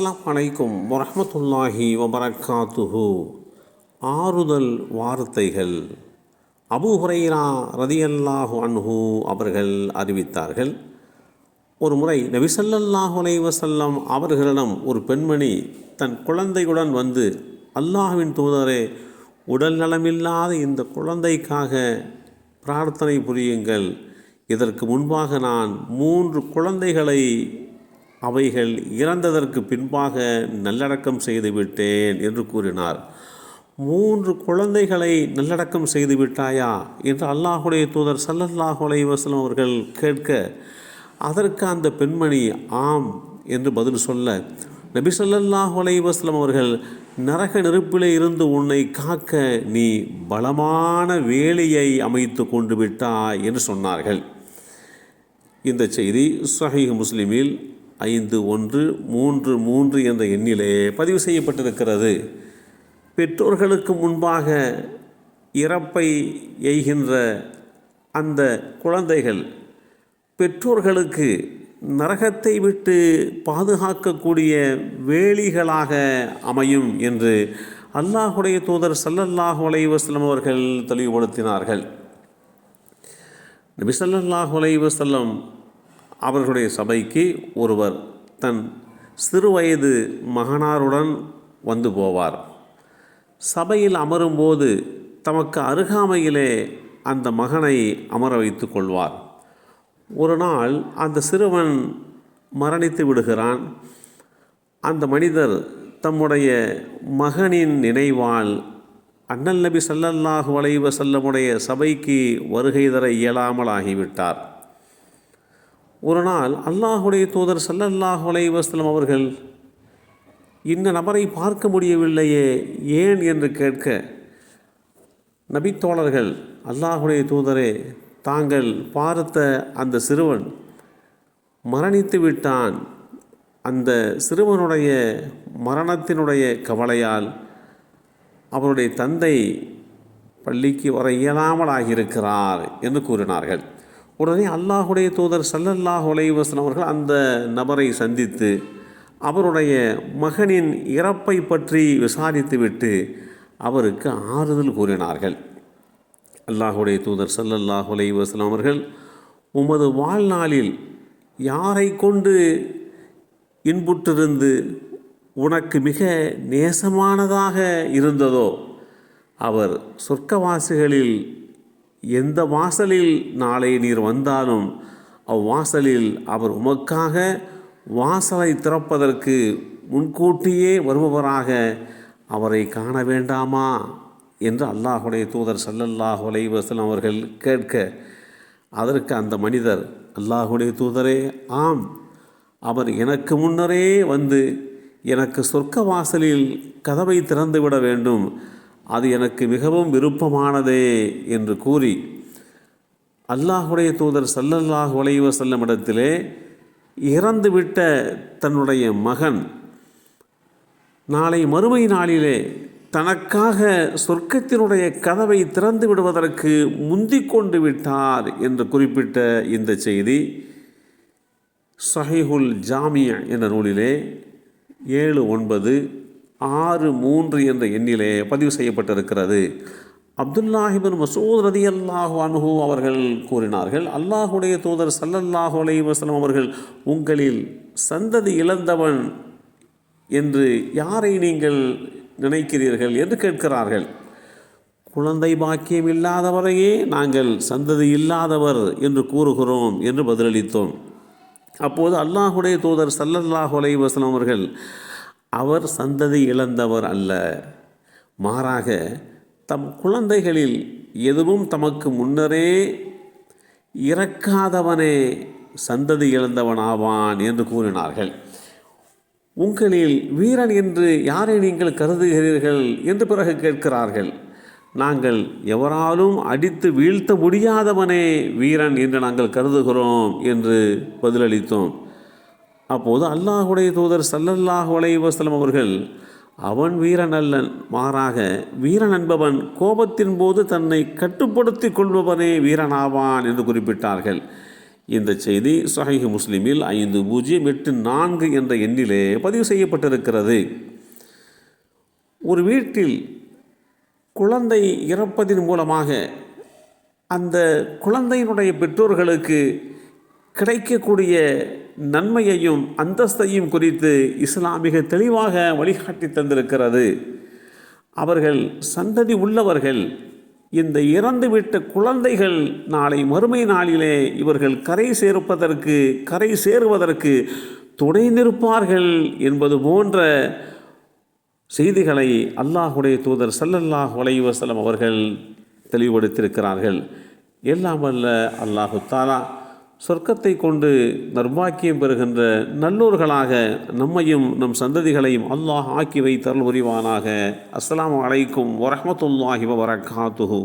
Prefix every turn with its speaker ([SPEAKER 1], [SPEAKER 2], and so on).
[SPEAKER 1] அஸ்ஸலாமு அலைக்கும் வரஹ்மத்துல்லாஹி வபரகாத்துஹு. ஆறுதல் வார்த்தைகள். அபூ ஹுரைரா ரதியல்லாஹு அன்ஹு அவர்கள் அறிவித்தார்கள், ஒரு முறை நபி ஸல்லல்லாஹு அலைஹி வஸல்லம் அவர்களிடம் ஒரு பெண்மணி தன் குழந்தையுடன் வந்து, அல்லாஹ்வின் தூதரே, உடல் நலமில்லாத இந்த குழந்தைக்காக பிரார்த்தனை புரியுங்கள். இதற்கு முன்பாக நான் 3 குழந்தைகளை அவைகள் இறந்ததற்கு பின்பாக நல்லடக்கம் செய்துவிட்டேன் என்று கூறினார். 3 குழந்தைகளை நல்லடக்கம் செய்து விட்டாயா என்று அல்லாஹுடைய தூதர் ஸல்லல்லாஹு அலைஹி வஸல்லம் அவர்கள் கேட்க, அதற்கு அந்த பெண்மணி ஆம் என்று பதில் சொல்ல, நபி ஸல்லல்லாஹு அலைஹி வஸல்லம் அவர்கள், நரக நெருப்பிலே இருந்து உன்னை காக்க நீ பலமான வேலியை அமைத்து கொண்டு விட்டாய் என்று சொன்னார்கள். இந்த செய்தி ஸஹீஹ் முஸ்லிமில் 5133 என்ற எண்ணிலே பதிவு செய்யப்பட்டிருக்கிறது. பெற்றோர்களுக்கு முன்பாக இறப்பை எய்கின்ற அந்த குழந்தைகள் பெற்றோர்களுக்கு நரகத்தை விட்டு பாதுகாக்கக்கூடிய வேலிகளாக அமையும் என்று அல்லாஹுடைய தூதர் ஸல்லல்லாஹு அலைஹி வஸல்லம் அவர்கள் தெளிவுபடுத்தினார்கள். நபி ஸல்லல்லாஹு அலைஹி வஸல்லம் அவர்களுடைய சபைக்கு ஒருவர் தன் சிறுவயது மகனாருடன் வந்து போவார். சபையில் அமரும்போது தமக்கு அருகாமையிலே அந்த மகனை அமர வைத்து கொள்வார். ஒரு நாள் அந்த சிறுவன் மரணித்து விடுகிறான். அந்த மனிதர் தம்முடைய மகனின் நினைவால் அண்ணல் நபி ஸல்லல்லாஹு அலைஹி வஸல்லமுடைய சபைக்கு வருகை தர இயலாமல் ஆகிவிட்டார். ஒரு நாள் அல்லாஹுடைய தூதர் ஸல்லல்லாஹு அலைஹி வஸல்லம் அவர்கள், இந்த நபரை பார்க்க முடியவில்லையே, ஏன் என்று கேட்க, நபித்தோழர்கள், அல்லாஹுடைய தூதரே, தாங்கள் பார்த்த அந்த சிறுவன் மரணித்து விட்டான். அந்த சிறுவனுடைய மரணத்தினுடைய கவலையால் அவருடைய தந்தை பள்ளிக்கு வர இயலாமல் ஆகியிருக்கிறார் என்று கூறினார்கள். உடனே அல்லாஹுடைய தூதர் ஸல்லல்லாஹு அலைஹி வஸல்லம் அவர்கள் அந்த நபரை சந்தித்து அவருடைய மகனின் இறப்பை பற்றி விசாரித்துவிட்டு அவருக்கு ஆறுதல் கூறினார்கள். அல்லாஹுடைய தூதர் ஸல்லல்லாஹு அலைஹி வஸல்லம் அவர்கள், உமது வாழ்நாளில் யாரை கொண்டு இன்புற்றிருந்து உனக்கு மிக நேசமானதாக இருந்ததோ அவர் சொர்க்கவாசிகளில் எந்த வாசலில் நாளை நீர் வந்தாலும் அவ்வாசலில் அவர் உமக்காக வாசலை திறப்பதற்கு முன்கூட்டியே வருபவராக அவரை காண வேண்டாமா என்று அல்லாஹுடைய தூதர் ஸல்லல்லாஹு அலைஹி வஸல்லம் அவர்கள் கேட்க, அதற்கு அந்த மனிதர், அல்லாஹுடைய தூதரே, ஆம், அவர் எனக்கு முன்னரே வந்து எனக்கு சொர்க்க வாசலில் கதவை திறந்துவிட வேண்டும், அது எனக்கு மிகவும் விருப்பமானதே என்று கூறி அல்லாஹுடைய தூதர் ஸல்லல்லாஹு அலைஹி வஸல்லம் இடத்திலே இறந்துவிட்ட தன்னுடைய மகன் நாளை மறுமை நாளிலே தனக்காக சொர்க்கத்தினுடைய கதவை திறந்து விடுவதற்கு முந்திக் கொண்டு விட்டார் என்று குறிப்பிட்ட இந்த செய்தி ஸஹீஹுல் ஜாமி என்ற நூலிலே 7963 என்ற எண்ணிலே பதிவு செய்யப்பட்டிருக்கிறது. அப்துல்லாஹ் இப்னு மஸ்ஊத் ரதியல்லாஹு அன்ஹு அவர்கள் கூறினார்கள், அல்லாஹுடைய தூதர் ஸல்லல்லாஹு அலைஹி வஸல்லம் அவர்கள், உங்களில் சந்ததி இழந்தவன் என்று யாரை நீங்கள் நினைக்கிறீர்கள் என்று கேட்கிறார்கள். குழந்தை பாக்கியம் இல்லாதவரையே நாங்கள் சந்ததி இல்லாதவர் என்று கூறுகிறோம் என்று பதிலளித்தோம். அப்போது அல்லாஹுடைய தூதர் ஸல்லல்லாஹு அலைஹி வஸல்லம் அவர்கள், அவர் சந்ததி இழந்தவர் அல்ல, மாறாக தம் குழந்தைகளில் எதுவும் தமக்கு முன்னரே இறக்காதவனே சந்ததி இழந்தவனாவான் என்று கூறினார்கள். உங்களில் வீரன் என்று யாரை நீங்கள் கருதுகிறீர்கள் என்று பிறகு கேட்கிறார்கள். நாங்கள் எவராலும் அடித்து வீழ்த்த முடியாதவனே வீரன் என்று நாங்கள் கருதுகிறோம் என்று பதிலளித்தோம். அப்போது அல்லாஹுடைய தூதர் ஸல்லல்லாஹு அலைஹி வஸல்லம் அவர்கள், அவன் வீரன் அல்லன், மாறாக வீரன் என்பவன் கோபத்தின் போது தன்னை கட்டுப்படுத்தி கொள்பவனே வீரனாவான் என்று குறிப்பிட்டார்கள். இந்த செய்தி சஹீஹ் முஸ்லிமில் 5084 என்ற எண்ணிலே பதிவு செய்யப்பட்டிருக்கிறது. ஒரு வீட்டில் குழந்தை இறப்பதின் மூலமாக அந்த குழந்தையினுடைய பெற்றோர்களுக்கு கிடைக்கக்கூடிய நன்மையையும் அந்தஸ்தையும் குறித்து இஸ்லாம் மிக தெளிவாக வழிகாட்டி தந்திருக்கிறது. அவர்கள் சந்ததி உள்ளவர்கள், இந்த இறந்துவிட்ட குழந்தைகள் நாளை மறுமை நாளிலே இவர்கள் கரை சேருவதற்கு துணை நிற்பார்கள் என்பது போன்ற செய்திகளை அல்லாஹுடைய தூதர் ஸல்லல்லாஹு அலைஹி வஸல்லம் அவர்கள் தெளிவுபடுத்தியிருக்கிறார்கள். எல்லாம் வல்ல அல்லாஹு தஆலா சொர்க்கத்தை கொண்டு நர்பாக்கியம் பெறுகின்ற நல்லோர்களாக நம்மையும் நம் சந்ததிகளையும் அல்லாஹ் ஆக்கி வைத்தருள் புரிவானாக. அஸ்ஸலாமு அலைக்கும் வரஹ்மத்துல்லாஹி வபரகாத்துஹு.